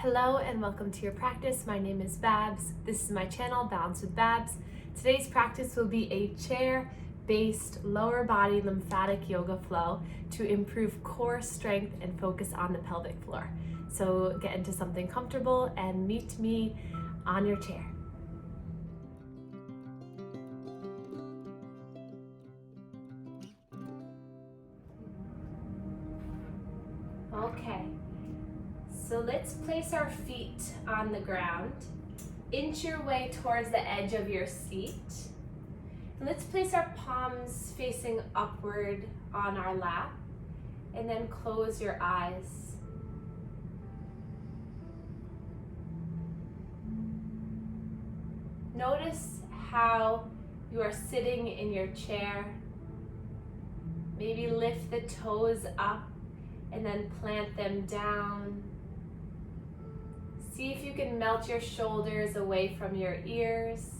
Hello and welcome to your practice. My name is Babz. This is my channel, Balance with Babz. Today's practice will be a chair-based lower body lymphatic yoga flow to improve core strength and focus on the pelvic floor. So get into something comfortable and meet me on your chair. Okay. So let's place our feet on the ground. Inch your way towards the edge of your seat. And let's place our palms facing upward on our lap. And then close your eyes. Notice how you are sitting in your chair. Maybe lift the toes up and then plant them down. See if you can melt your shoulders away from your ears.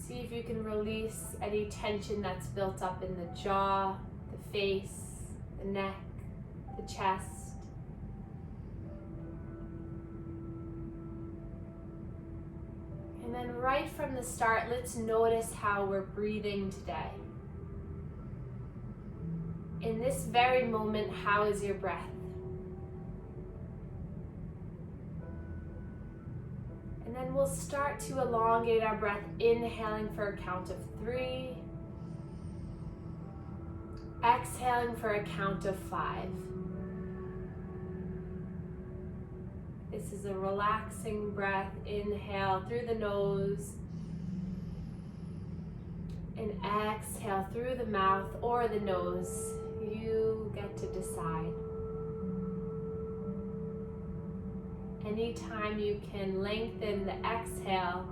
See if you can release any tension that's built up in the jaw, the face, the neck, the chest. And then right from the start, let's notice how we're breathing today. In this very moment, how is your breath? And then we'll start to elongate our breath, inhaling for a count of 3, exhaling for a count of 5. This is a relaxing breath. Inhale through the nose and exhale through the mouth or the nose. You get to decide. Anytime you can lengthen the exhale,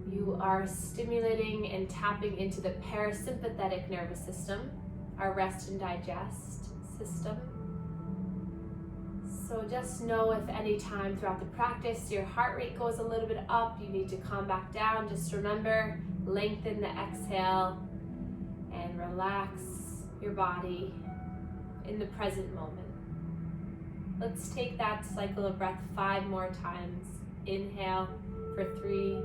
you are stimulating and tapping into the parasympathetic nervous system, our rest and digest system. So just know if any time throughout the practice your heart rate goes a little bit up, you need to calm back down. Just remember, lengthen the exhale and relax your body in the present moment. Let's take that cycle of breath 5 more times. Inhale for 3.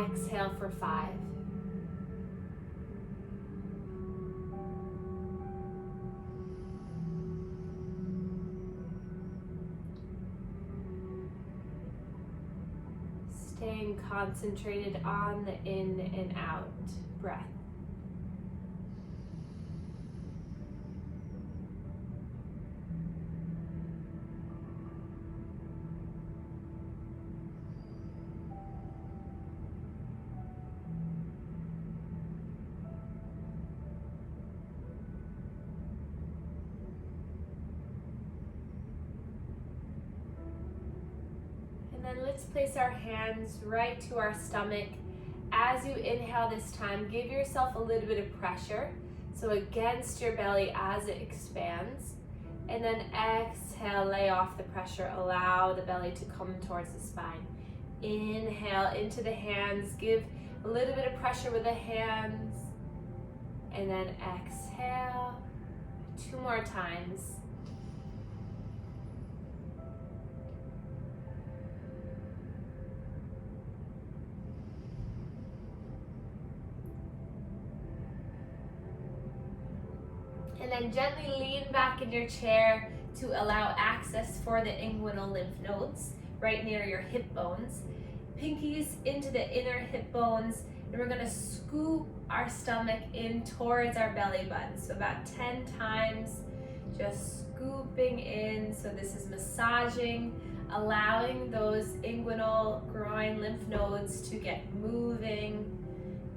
Exhale for 5. Staying concentrated on the in and out breath. And then let's place our hands right to our stomach. As you inhale this time, give yourself a little bit of pressure, so against your belly as it expands. And then exhale, lay off the pressure. Allow the belly to come towards the spine. Inhale into the hands. Give a little bit of pressure with the hands. And then exhale. 2 more times. And then gently lean back in your chair to allow access for the inguinal lymph nodes right near your hip bones. Pinkies into the inner hip bones, and we're gonna scoop our stomach in towards our belly button. So about 10 times, just scooping in. So this is massaging, allowing those inguinal groin lymph nodes to get moving,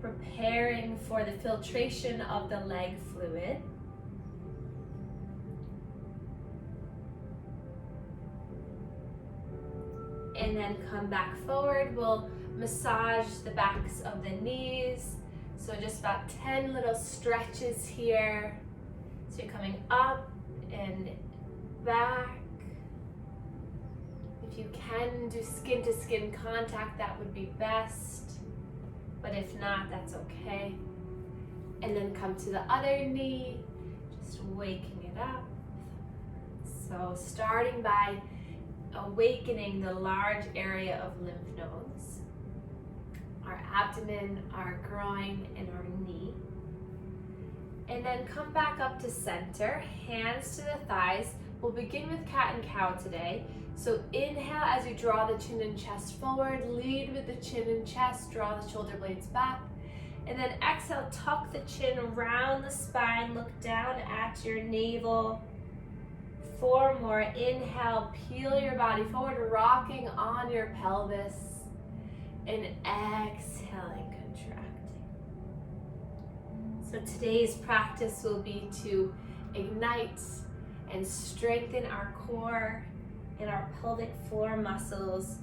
preparing for the filtration of the leg fluid. And then come back forward. We'll massage the backs of the knees. So just about 10 little stretches here. So you're coming up and back. If you can do skin to skin contact, that would be best. But if not, that's okay. and then come to the other knee, just waking it up. So starting by awakening the large area of lymph nodes, our abdomen, our groin, and our knee. And then come back up to center, hands to the thighs. We'll begin with cat and cow today. So inhale as you draw the chin and chest forward, lead with the chin and chest, draw the shoulder blades back. And then exhale, tuck the chin around the spine, look down at your navel. 4 more, inhale, peel your body forward, rocking on your pelvis. And exhaling, contracting. So today's practice will be to ignite and strengthen our core and our pelvic floor muscles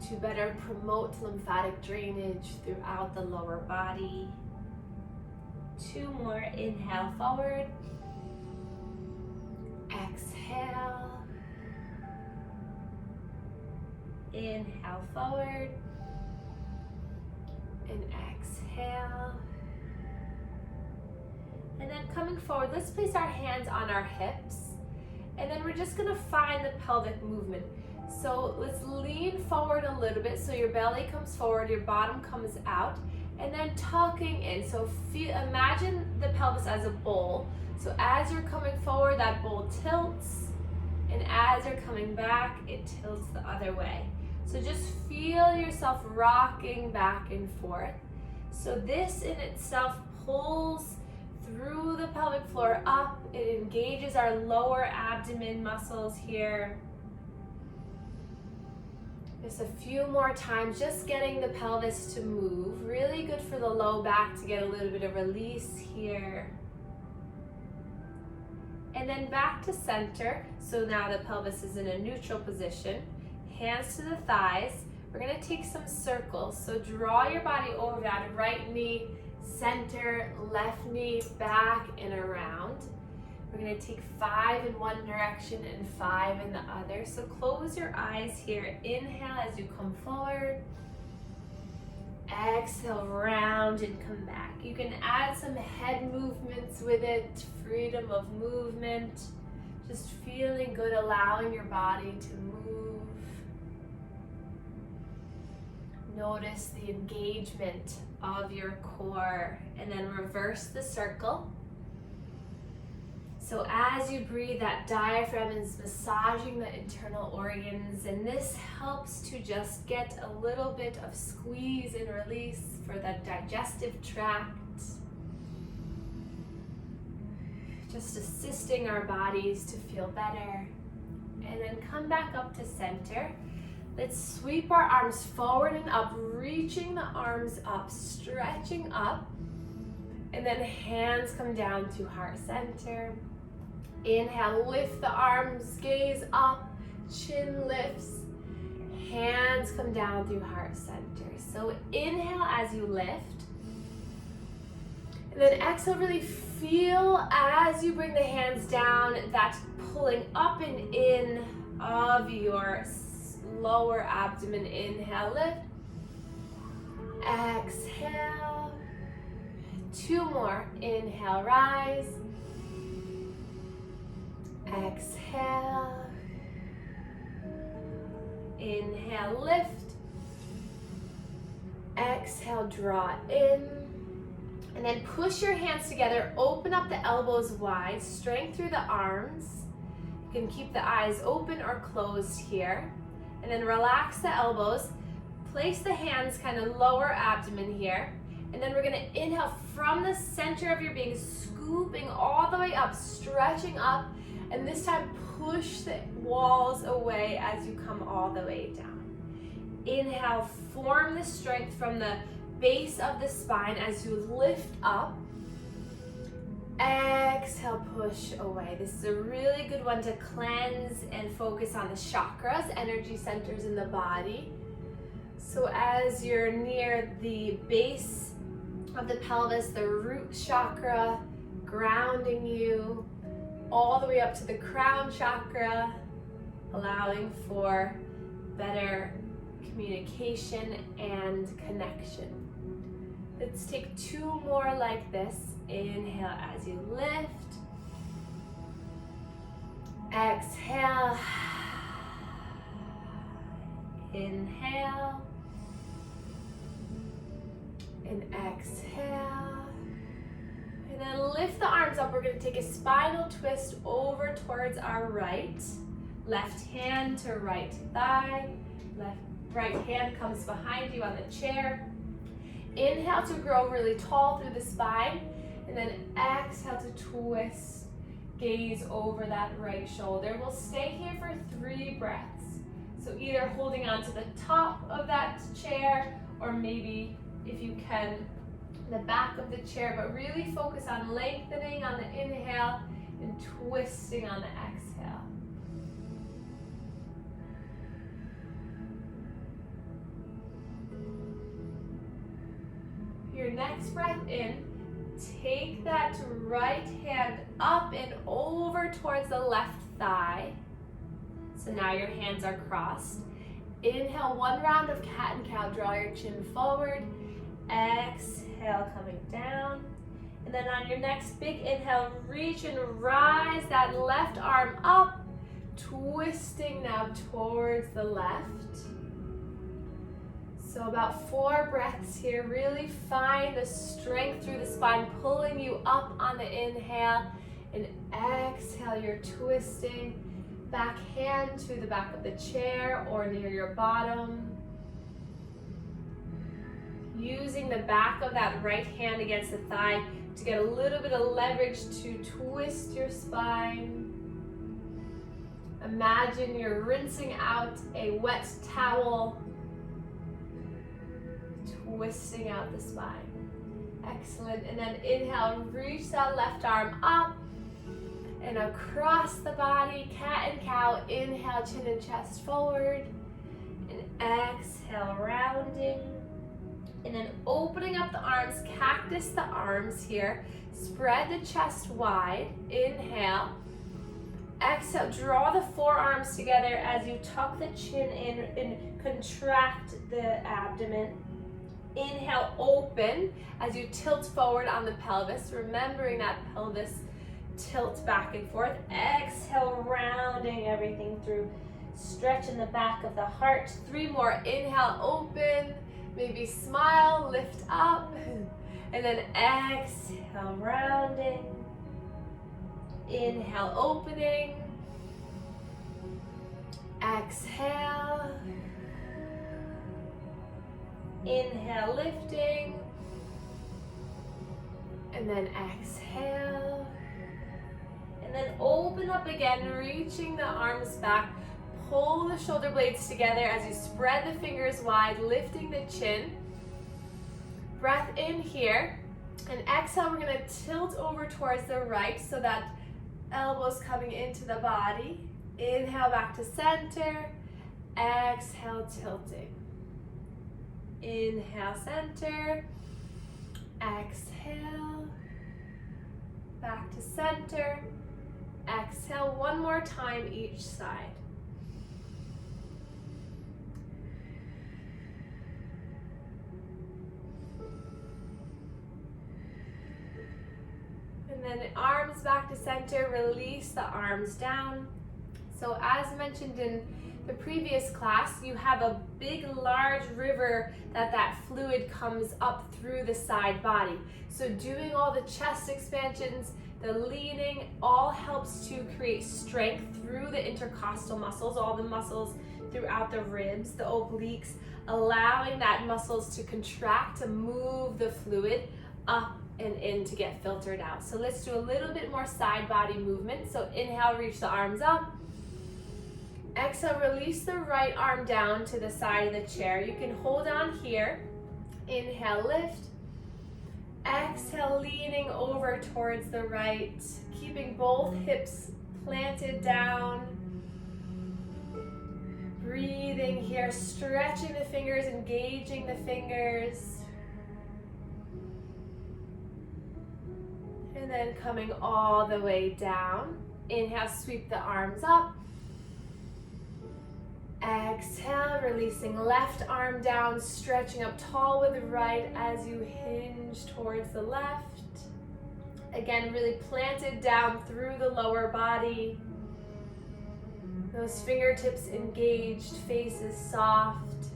to better promote lymphatic drainage throughout the lower body. 2 more, inhale forward, exhale, inhale forward, and exhale. And then coming forward, let's place our hands on our hips, and then we're just gonna find the pelvic movement. So let's lean forward a little bit so your belly comes forward, your bottom comes out, and then tucking in. So imagine the pelvis as a bowl. So as you're coming forward, that bowl tilts, and as you're coming back, it tilts the other way. So just feel yourself rocking back and forth. So this in itself pulls through the pelvic floor up. It engages our lower abdomen muscles here. Just a few more times, just getting the pelvis to move. Really good for the low back to get a little bit of release here. And then back to center. So now the pelvis is in a neutral position. Hands to the thighs. We're gonna take some circles. So draw your body over that right knee, center, left knee, back and around. We're gonna take 5 in one direction and 5 in the other. So close your eyes here. Inhale as you come forward. Exhale, round and come back. You can add some head movements with it, freedom of movement. Just feeling good, allowing your body to move. Notice the engagement of your core, and then reverse the circle. So as you breathe, that diaphragm is massaging the internal organs, and this helps to just get a little bit of squeeze and release for the digestive tract. Just assisting our bodies to feel better. And then come back up to center. Let's sweep our arms forward and up, reaching the arms up, stretching up. And then hands come down to heart center. Inhale, lift the arms, gaze up, chin lifts, hands come down through heart center. So inhale as you lift, and then exhale, really feel as you bring the hands down, that pulling up and in of your lower abdomen. Inhale, lift, exhale, 2 more, inhale, rise, exhale, inhale, lift, exhale, draw in, and then push your hands together, open up the elbows wide, strength through the arms. You can keep the eyes open or closed here, and then relax the elbows, place the hands kind of lower abdomen here, and then we're gonna inhale from the center of your being, scooping all the way up, stretching up, and this time push the walls away as you come all the way down. Inhale, form the strength from the base of the spine as you lift up. Exhale, push away. This is a really good one to cleanse and focus on the chakras, energy centers in the body. So as you're near the base of the pelvis, the root chakra, grounding you, all the way up to the crown chakra, allowing for better communication and connection. Let's take 2 more like this. Inhale as you lift. Exhale. Inhale. And exhale. And then lift the arms up. We're going to take a spinal twist over towards our right. Left hand to right thigh. Right hand comes behind you on the chair. Inhale to grow really tall through the spine. And then exhale to twist. Gaze over that right shoulder. We'll stay here for 3 breaths. So either holding on to the top of that chair, or maybe, if you can, the back of the chair, but really focus on lengthening on the inhale and twisting on the exhale. Your next breath in, take that right hand up and over towards the left thigh. So now your hands are crossed. Inhale, 1 round of cat and cow. Draw your chin forward. Exhale, coming down. And then on your next big inhale, reach and rise that left arm up, twisting now towards the left. So about 4 breaths here. Really find the strength through the spine, pulling you up on the inhale. And exhale, you're twisting. Back hand to the back of the chair or near your bottom. Using the back of that right hand against the thigh to get a little bit of leverage to twist your spine. Imagine you're rinsing out a wet towel, twisting out the spine. Excellent. And then inhale, reach that left arm up and across the body, cat and cow. Inhale, chin and chest forward. And exhale, rounding. And then opening up the arms, cactus the arms here. Spread the chest wide. Inhale. Exhale, draw the forearms together as you tuck the chin in and contract the abdomen. Inhale, open as you tilt forward on the pelvis, remembering that pelvis tilt back and forth. Exhale, rounding everything through. Stretch in the back of the heart. 3 more. Inhale, open. Maybe smile, lift up. And then exhale, rounding. Inhale, opening. Exhale. Inhale, lifting. And then exhale. And then open up again, reaching the arms back. Pull the shoulder blades together as you spread the fingers wide, lifting the chin. Breath in here. And exhale, we're going to tilt over towards the right so that elbows coming into the body. Inhale, back to center. Exhale, tilting. Inhale, center. Exhale. Back to center. Exhale, 1 more time each side. And then arms back to center, release the arms down. So as mentioned in the previous class, you have a big, large river that fluid comes up through the side body. So doing all the chest expansions, the leaning, all helps to create strength through the intercostal muscles, all the muscles throughout the ribs, the obliques, allowing that muscles to contract, to move the fluid up and in to get filtered out. So let's do a little bit more side body movement. So inhale, reach the arms up. Exhale, release the right arm down to the side of the chair. You can hold on here. Inhale, lift. Exhale, leaning over towards the right, keeping both hips planted down. Breathing here, stretching the fingers, engaging the fingers. And then coming all the way down. Inhale, sweep the arms up. Exhale, releasing left arm down, stretching up tall with the right as you hinge towards the left. Again, really planted down through the lower body. Those fingertips engaged, faces soft.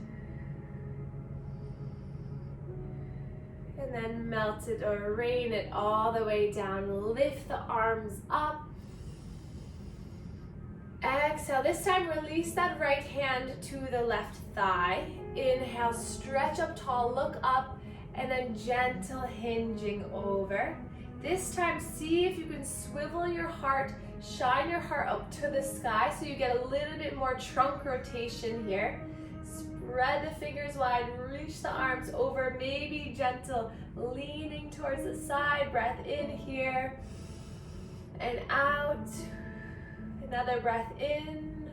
And then melt it or rain it all the way down. Lift the arms up. Exhale. This time, release that right hand to the left thigh. Inhale, stretch up tall, look up, and then gentle hinging over. This time, see if you can swivel your heart, shine your heart up to the sky so you get a little bit more trunk rotation here. Spread the fingers wide, reach the arms over, maybe gentle, leaning towards the side. Breath in here and out. Another breath in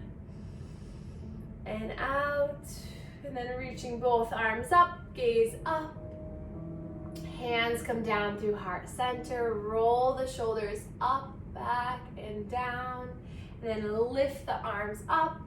and out. And then reaching both arms up, gaze up. Hands come down through heart center. Roll the shoulders up, back, and down. And then lift the arms up.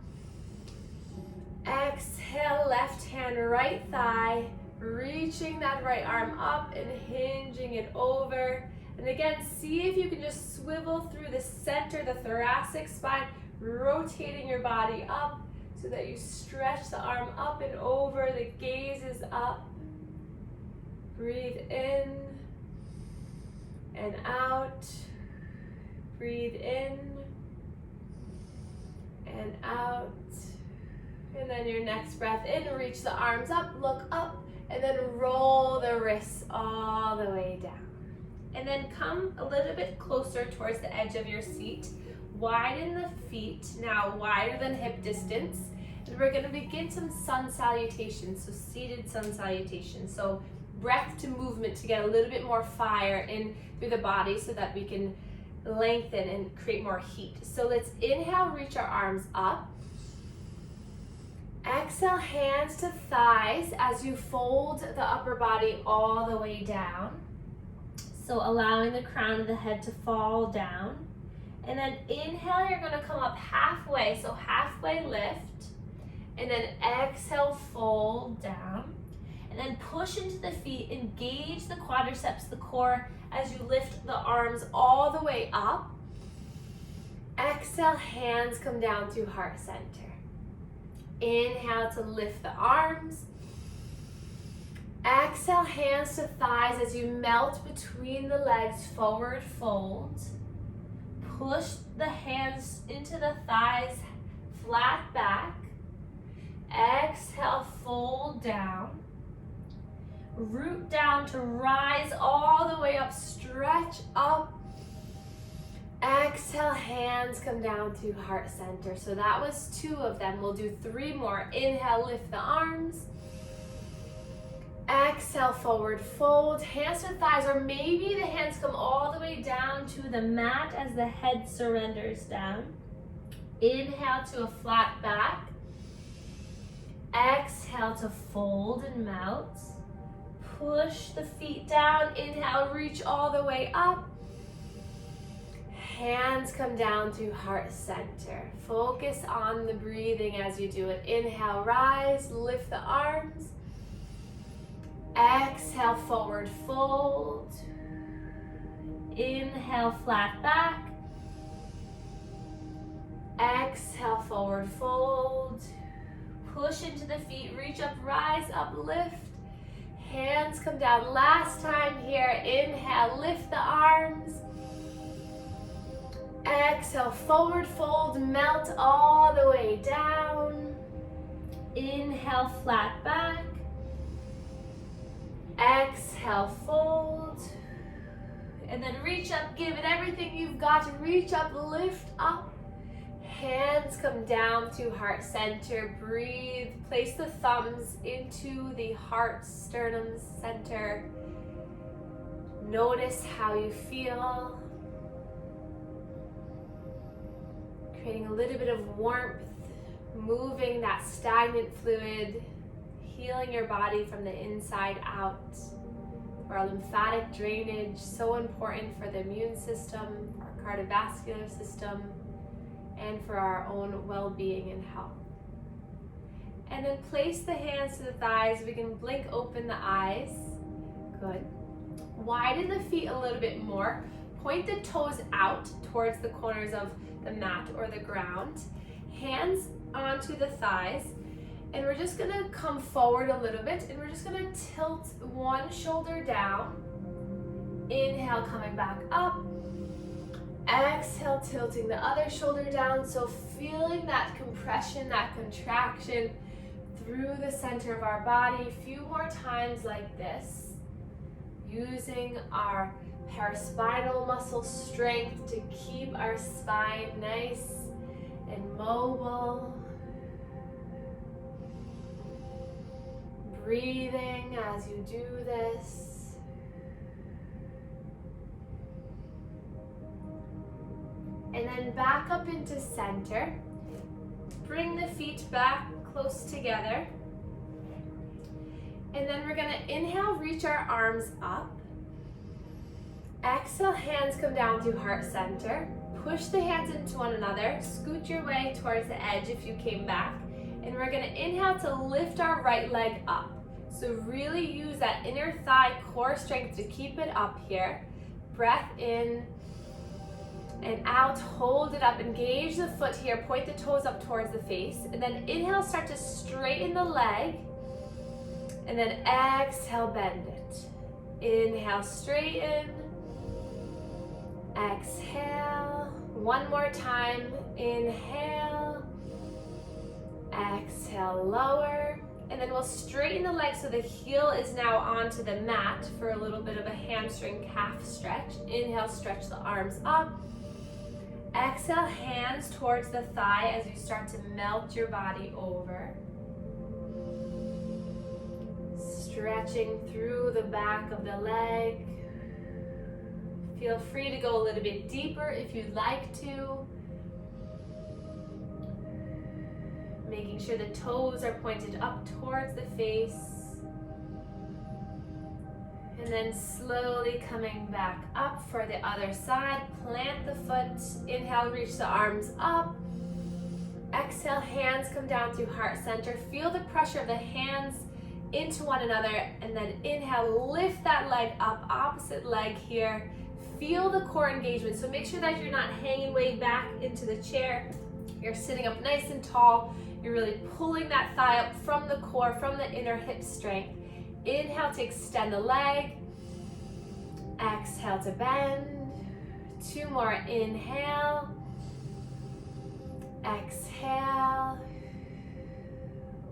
Exhale, left hand, right thigh. Reaching that right arm up and hinging it over. And again, see if you can just swivel through the center, the thoracic spine, rotating your body up so that you stretch the arm up and over. The gaze is up. Breathe in and out. Breathe in and out. And then your next breath in, reach the arms up, look up, and then roll the wrists all the way down. And then come a little bit closer towards the edge of your seat. Widen the feet, now wider than hip distance. And we're gonna begin some sun salutations, so seated sun salutations. So breath to movement to get a little bit more fire in through the body so that we can lengthen and create more heat. So let's inhale, reach our arms up. Exhale, hands to thighs as you fold the upper body all the way down. So allowing the crown of the head to fall down. And then inhale, you're gonna come up halfway, so halfway lift. And then exhale, fold down. And then push into the feet, engage the quadriceps, the core, as you lift the arms all the way up. Exhale, hands come down through heart center. Inhale to lift the arms. Exhale, hands to thighs as you melt between the legs, forward fold. Push the hands into the thighs, flat back. Exhale, fold down. Root down to rise all the way up, stretch up. Exhale, hands come down to heart center. So that was 2 of them. We'll do 3 more. Inhale, lift the arms. Exhale, forward fold, hands to thighs, or maybe the hands come all the way down to the mat as the head surrenders down. Inhale to a flat back. Exhale to fold and melt. Push the feet down. Inhale, reach all the way up. Hands come down to heart center. Focus on the breathing as you do it. Inhale, rise, lift the arms. Exhale, forward fold. Inhale, flat back. Exhale, forward fold. Push into the feet, reach up, rise up, lift. Hands come down. Last time here. Inhale, lift the arms. Exhale, forward fold, melt all the way down. Inhale, flat back. Exhale, fold. And then reach up, give it everything you've got. Reach up, lift up. Hands come down to heart center. Breathe. Place the thumbs into the heart sternum center. Notice how you feel. Creating a little bit of warmth, moving that stagnant fluid, healing your body from the inside out. For our lymphatic drainage, so important for the immune system, our cardiovascular system, and for our own well-being and health. And then place the hands to the thighs. We can blink open the eyes. Good. Widen the feet a little bit more. Point the toes out towards the corners of the mat or the ground. Hands onto the thighs. And we're just gonna come forward a little bit and we're just gonna tilt one shoulder down. Inhale, coming back up. Exhale, tilting the other shoulder down. So feeling that compression, that contraction through the center of our body. A few more times like this. Using our paraspinal muscle strength to keep our spine nice and mobile. Breathing as you do this. And then back up into center. Bring the feet back close together. And then we're gonna inhale, reach our arms up. Exhale, hands come down to heart center. Push the hands into one another. Scoot your way towards the edge if you came back. And we're gonna inhale to lift our right leg up. So really use that inner thigh core strength to keep it up here. Breath in and out, hold it up, engage the foot here, point the toes up towards the face, and then inhale, start to straighten the leg, and then exhale, bend it. Inhale, straighten, exhale, one more time, inhale, exhale, lower, and then we'll straighten the leg so the heel is now onto the mat for a little bit of a hamstring calf stretch. Inhale, stretch the arms up. Exhale, hands towards the thigh as you start to melt your body over. Stretching through the back of the leg. Feel free to go a little bit deeper if you'd like to. Making sure the toes are pointed up towards the face. And then slowly coming back up for the other side. Plant the foot. Inhale, reach the arms up. Exhale, hands come down through heart center. Feel the pressure of the hands into one another. And then inhale, lift that leg up. Opposite leg here. Feel the core engagement. So make sure that you're not hanging way back into the chair. You're sitting up nice and tall. You're really pulling that thigh up from the core, from the inner hip strength. Inhale to extend the leg. Exhale to bend. Two more. Inhale. Exhale.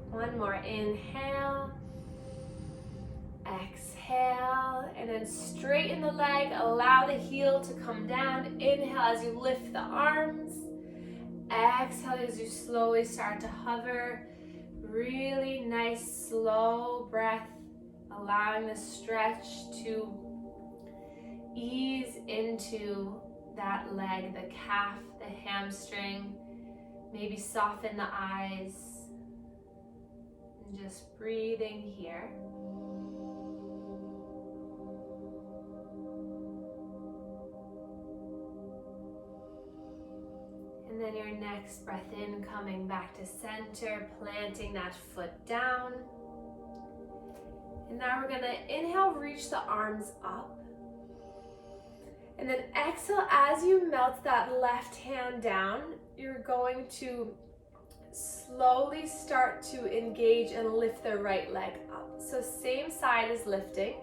One more. Inhale. Exhale. And then straighten the leg. Allow the heel to come down. Inhale as you lift the arms. Exhale as you slowly start to hover. Really nice, slow breath. Allowing the stretch to ease into that leg, the calf, the hamstring. Maybe soften the eyes. And just breathing here. And then your next breath in, coming back to center, planting that foot down. And now we're gonna inhale, reach the arms up. And then exhale, as you melt that left hand down, you're going to slowly start to engage and lift the right leg up. So same side as lifting.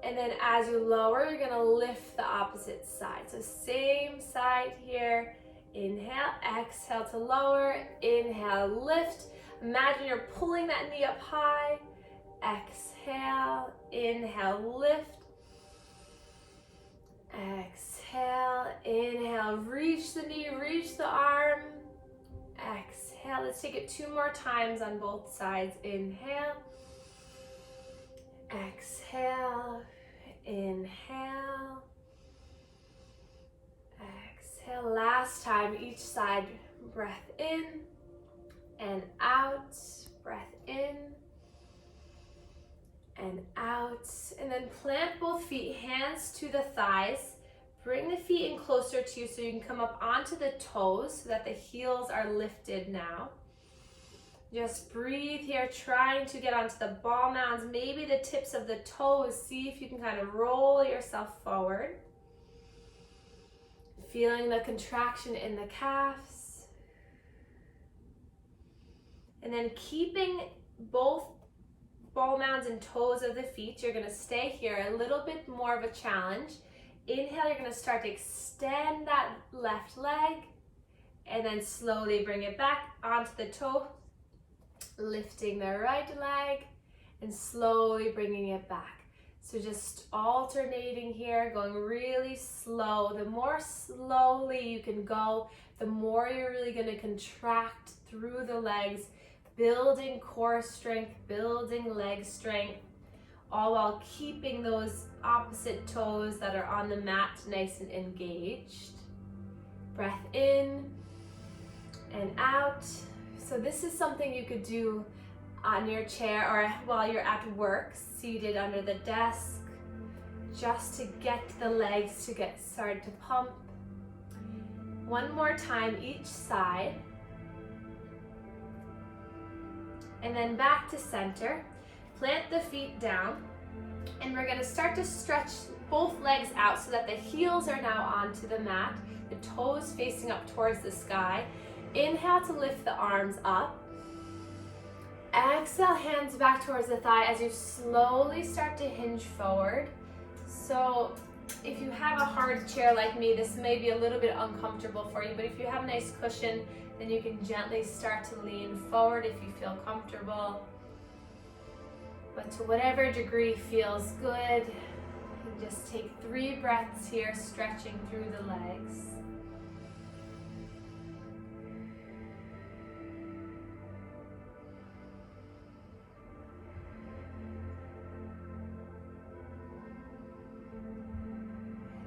And then as you lower, you're gonna lift the opposite side. So same side here. Inhale, exhale to lower. Inhale, lift. Imagine you're pulling that knee up high. Exhale, inhale, lift. Exhale, inhale, reach the knee, reach the arm. Exhale, let's take it two more times on both sides. Inhale, exhale, inhale, exhale. Last time, each side, breath in and out, breath in and out. And then plant both feet, hands to the thighs. Bring the feet in closer to you so you can come up onto the toes so that the heels are lifted now. Just breathe here, trying to get onto the ball mounds, maybe the tips of the toes. See if you can kind of roll yourself forward. Feeling the contraction in the calves. And then keeping both ball mounds and toes of the feet, you're going to stay here, a little bit more of a challenge. Inhale, you're going to start to extend that left leg, and then slowly bring it back onto the toe, lifting the right leg, and slowly bringing it back. So just alternating here, going really slow. The more slowly you can go, the more you're really going to contract through the legs, building core strength, building leg strength, all while keeping those opposite toes that are on the mat nice and engaged. Breath in and out. So this is something you could do on your chair or while you're at work, seated under the desk, just to get the legs to get started to pump. One more time each side. And then back to center. Plant the feet down, and we're going to start to stretch both legs out so that the heels are now onto the mat, the toes facing up towards the sky. Inhale to lift the arms up. Exhale, hands back towards the thigh as you slowly start to hinge forward. So if you have a hard chair like me, this may be a little bit uncomfortable for you, but if you have a nice cushion, then you can gently start to lean forward if you feel comfortable. But to whatever degree feels good, and just take 3 breaths here, stretching through the legs.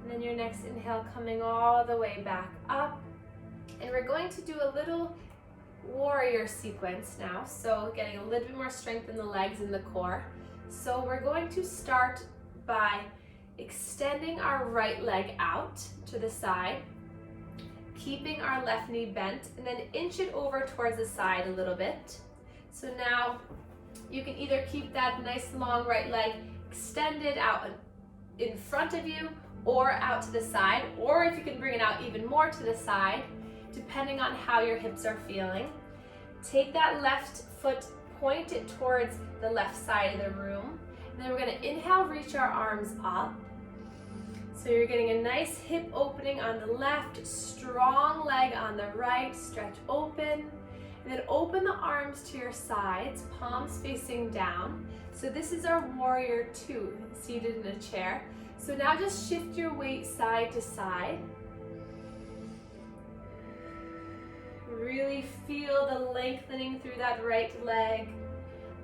And then your next inhale coming all the way back up. And we're going to do a little warrior sequence now, so getting a little bit more strength in the legs and the core. So we're going to start by extending our right leg out to the side, keeping our left knee bent, and then inch it over towards the side a little bit. So now you can either keep that nice long right leg extended out in front of you or out to the side, or if you can bring it out even more to the side, depending on how your hips are feeling. Take that left foot, point it towards the left side of the room. And then we're going to inhale, reach our arms up. So you're getting a nice hip opening on the left, strong leg on the right, stretch open. And then open the arms to your sides, palms facing down. So this is our warrior 2, seated in a chair. So now just shift your weight side to side. Really feel the lengthening through that right leg,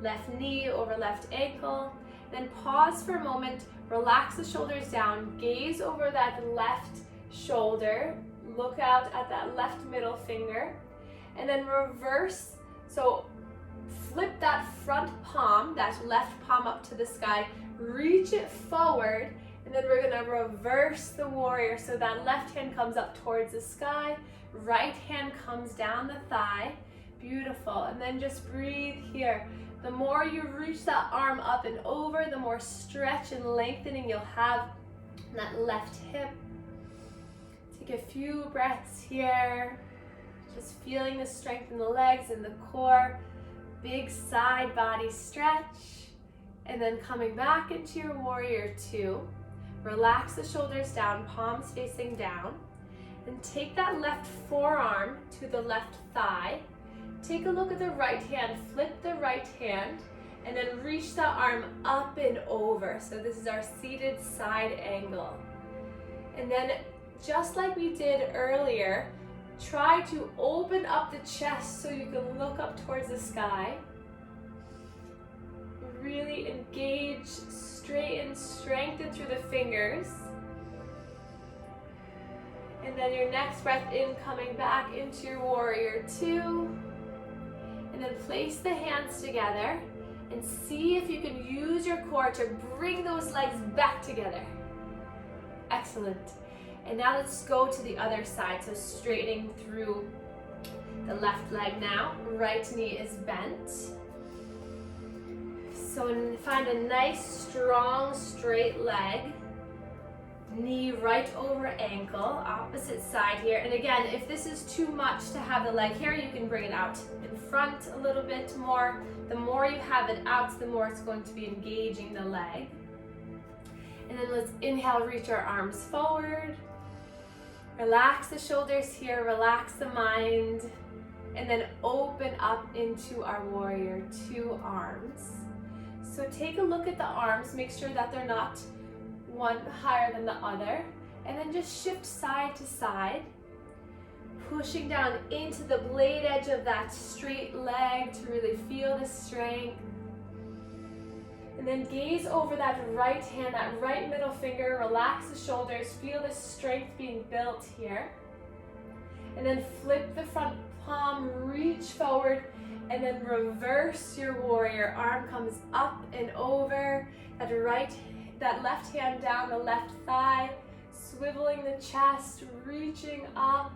left knee over left ankle. Then pause for a moment, relax the shoulders down, gaze over that left shoulder, look out at that left middle finger, and then reverse. So flip that front palm, that left palm up to the sky, reach it forward, and then we're gonna reverse the warrior. So that left hand comes up towards the sky, right hand comes down the thigh. Beautiful. And then just breathe here. The more you reach that arm up and over, the more stretch and lengthening you'll have in that left hip. Take a few breaths here. Just feeling the strength in the legs and the core. Big side body stretch. And then coming back into your warrior 2. Relax the shoulders down, palms facing down. And take that left forearm to the left thigh. Take a look at the right hand, flip the right hand, and then reach the arm up and over. So this is our seated side angle. And then just like we did earlier, try to open up the chest so you can look up towards the sky. Really engage, straighten, strengthen through the fingers. And then your next breath in, coming back into your warrior 2. And then place the hands together and see if you can use your core to bring those legs back together. Excellent. And now let's go to the other side. So straightening through The left leg now, right knee is bent. So find a nice, strong, straight leg. Knee right over ankle, opposite side here. And again, if this is too much to have the leg here, you can bring it out in front a little bit more. The more you have it out, the more it's going to be engaging the leg. And then let's inhale, reach our arms forward. Relax the shoulders here, relax the mind. And then open up into our warrior two arms. So take a look at the arms, make sure that they're not one higher than the other, and then just shift side to side, pushing down into the blade edge of that straight leg to really feel the strength. And then gaze over that right hand, that right middle finger, relax the shoulders, feel the strength being built here. And then flip the front palm, reach forward, and then reverse your warrior. Arm comes up and over, that left hand down the left thigh, swiveling the chest, reaching up,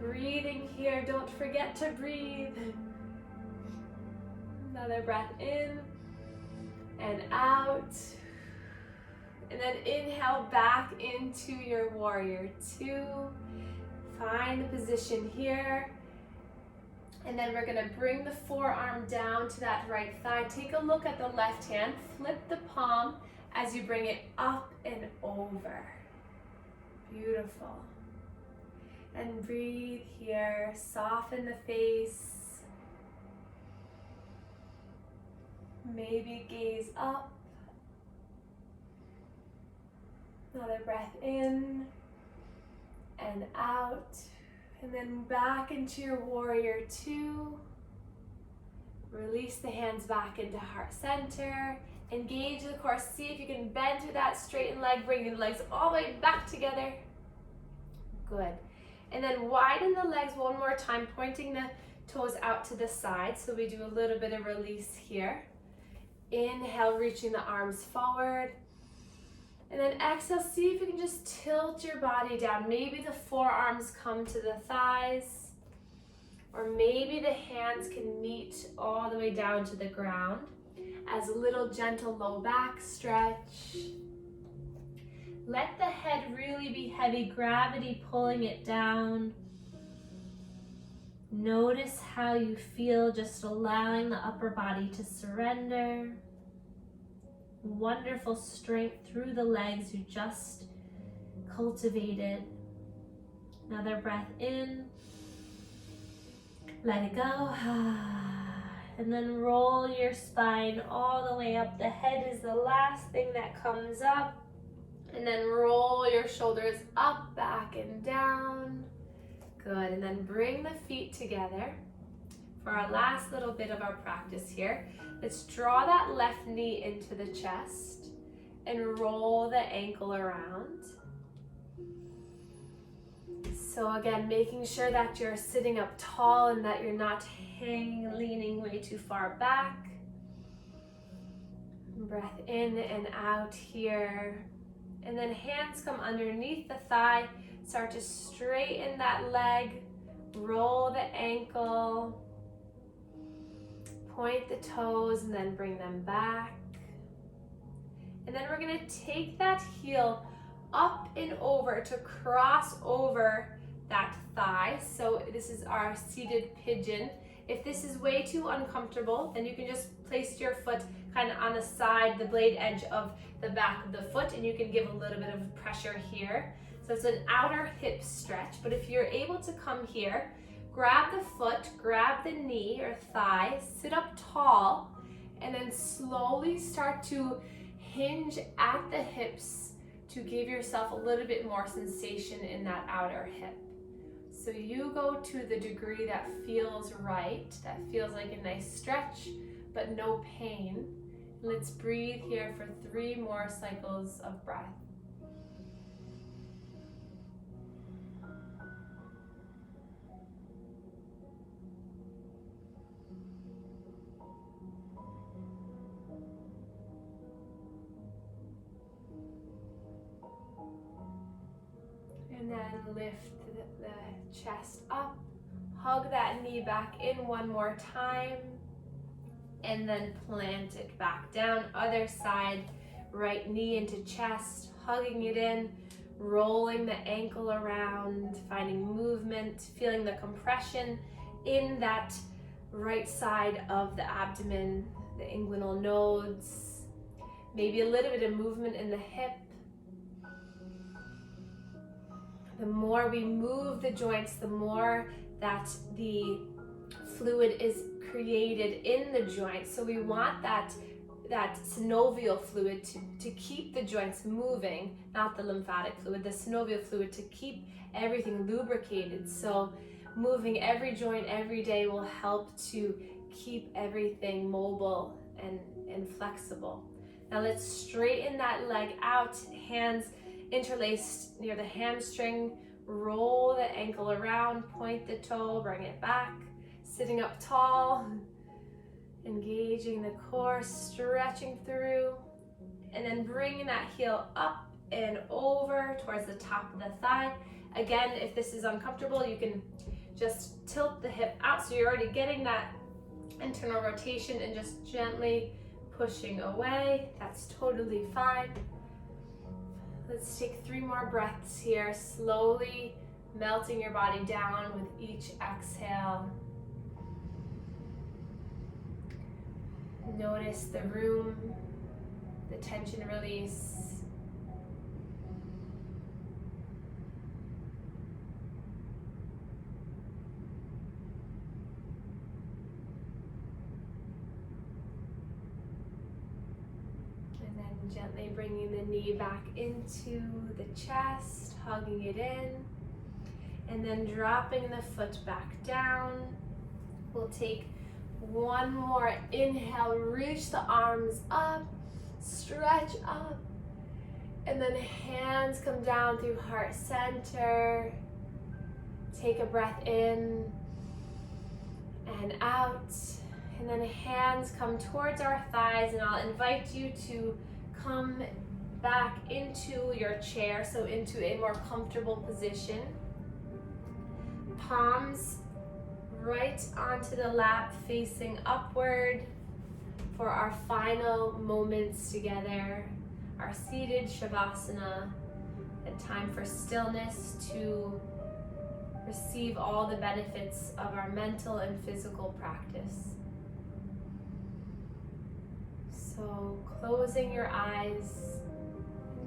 breathing here. Don't forget to breathe. Another breath in and out. And then inhale back into your warrior two. Find the position here. And then we're gonna bring the forearm down to that right thigh. Take a look at the left hand. Flip the palm as you bring it up and over. Beautiful. And breathe here. Soften the face. Maybe gaze up. Another breath in and out. And then back into your warrior two. Release the hands back into heart center. Engage the core. See if you can bend through that straightened leg. Bring the legs all the way back together. Good. And then widen the legs one more time, pointing the toes out to the side. So we do a little bit of release here. Inhale, reaching the arms forward. And then exhale, see if you can just tilt your body down. Maybe the forearms come to the thighs, or maybe the hands can meet all the way down to the ground as a little gentle low back stretch. Let the head really be heavy, gravity pulling it down. Notice how you feel, just allowing the upper body to surrender. Wonderful strength through the legs you just cultivated. Another breath in. Let it go. And then roll your spine all the way up. The head is the last thing that comes up. And then roll your shoulders up, back, and down. Good. And then bring the feet together for our last little bit of our practice here. Let's draw that left knee into the chest and roll the ankle around. So again, making sure that you're sitting up tall and that you're not leaning way too far back. Breath in and out here. And then hands come underneath the thigh. Start to straighten that leg. Roll the ankle. Point the toes and then bring them back. And then we're going to take that heel up and over to cross over that thigh. So this is our seated pigeon. If this is way too uncomfortable, then you can just place your foot kind of on the side, the blade edge of the back of the foot, and you can give a little bit of pressure here. So it's an outer hip stretch, but if you're able to come here, grab the foot, grab the knee or thigh, sit up tall, and then slowly start to hinge at the hips to give yourself a little bit more sensation in that outer hip. So you go to the degree that feels right, that feels like a nice stretch, but no pain. Let's breathe here for 3 more cycles of breath. And then lift the chest up, Hug that knee back in one more time, and then plant it back down. Other side, right knee into chest, hugging it in, rolling the ankle around, finding movement, feeling the compression in that right side of the abdomen, the inguinal nodes, maybe a little bit of movement in the hip. The more we move the joints, the more that the fluid is created in the joint. So we want that synovial fluid to keep the joints moving, not the lymphatic fluid, the synovial fluid to keep everything lubricated. So moving every joint every day will help to keep everything mobile and flexible. Now let's straighten that leg out, hands interlaced near the hamstring, roll the ankle around, point the toe, bring it back, sitting up tall, engaging the core, stretching through, and then bringing that heel up and over towards the top of the thigh. Again, if this is uncomfortable, you can just tilt the hip out so you're already getting that internal rotation and just gently pushing away. That's totally fine. Let's take 3 more breaths here, slowly melting your body down with each exhale. Notice the room, the tension release. And then gently bringing the knee back into the chest, hugging it in, and then dropping the foot back down. We'll take 1 more inhale, reach the arms up, stretch up, and then hands come down through heart center. Take a breath in and out, and then hands come towards our thighs, and I'll invite you to come back into your chair, so into a more comfortable position. Palms right onto the lap, facing upward for our final moments together, our seated Shavasana, a time for stillness to receive all the benefits of our mental and physical practice. So closing your eyes,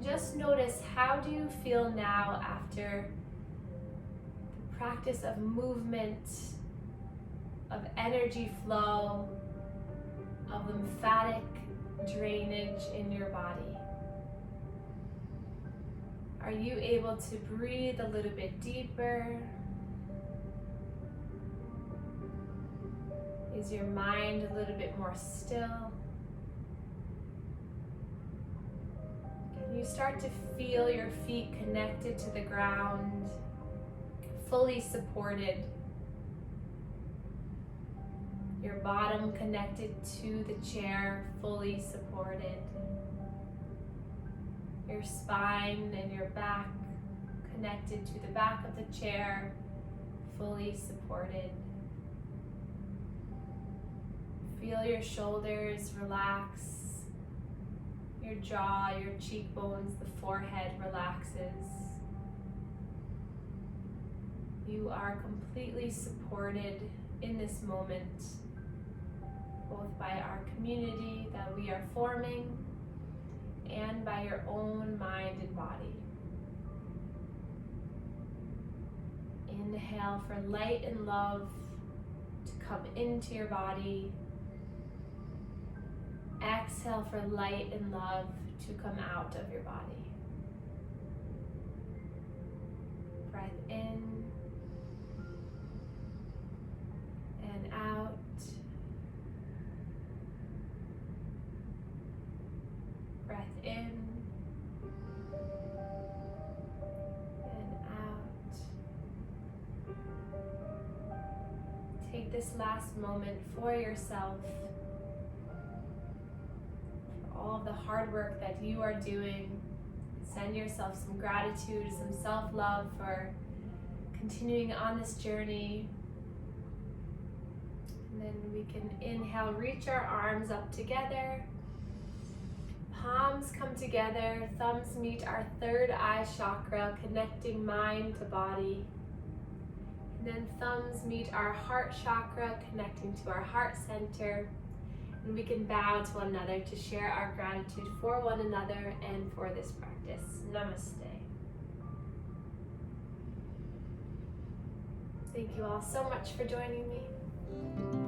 just notice, how do you feel now after the practice of movement, of energy flow, of lymphatic drainage in your body? Are you able to breathe a little bit deeper? Is your mind a little bit more still? Can you start to feel your feet connected to the ground, fully supported? Your bottom connected to the chair, fully supported. Your spine and your back connected to the back of the chair, fully supported. Feel your shoulders relax, your jaw, your cheekbones, the forehead relaxes. You are completely supported in this moment, both by our community that we are forming and by your own mind and body. Inhale for light and love to come into your body. Exhale for light and love to come out of your body. Breath in and out. Breath in and out. Take this last moment for yourself, for all of the hard work that you are doing. Send yourself some gratitude, some self-love for continuing on this journey, And then we can inhale, reach our arms up together. Palms come together, thumbs meet our third eye chakra, connecting mind to body. And then thumbs meet our heart chakra, connecting to our heart center. And we can bow to one another to share our gratitude for one another and for this practice. Namaste. Thank you all so much for joining me.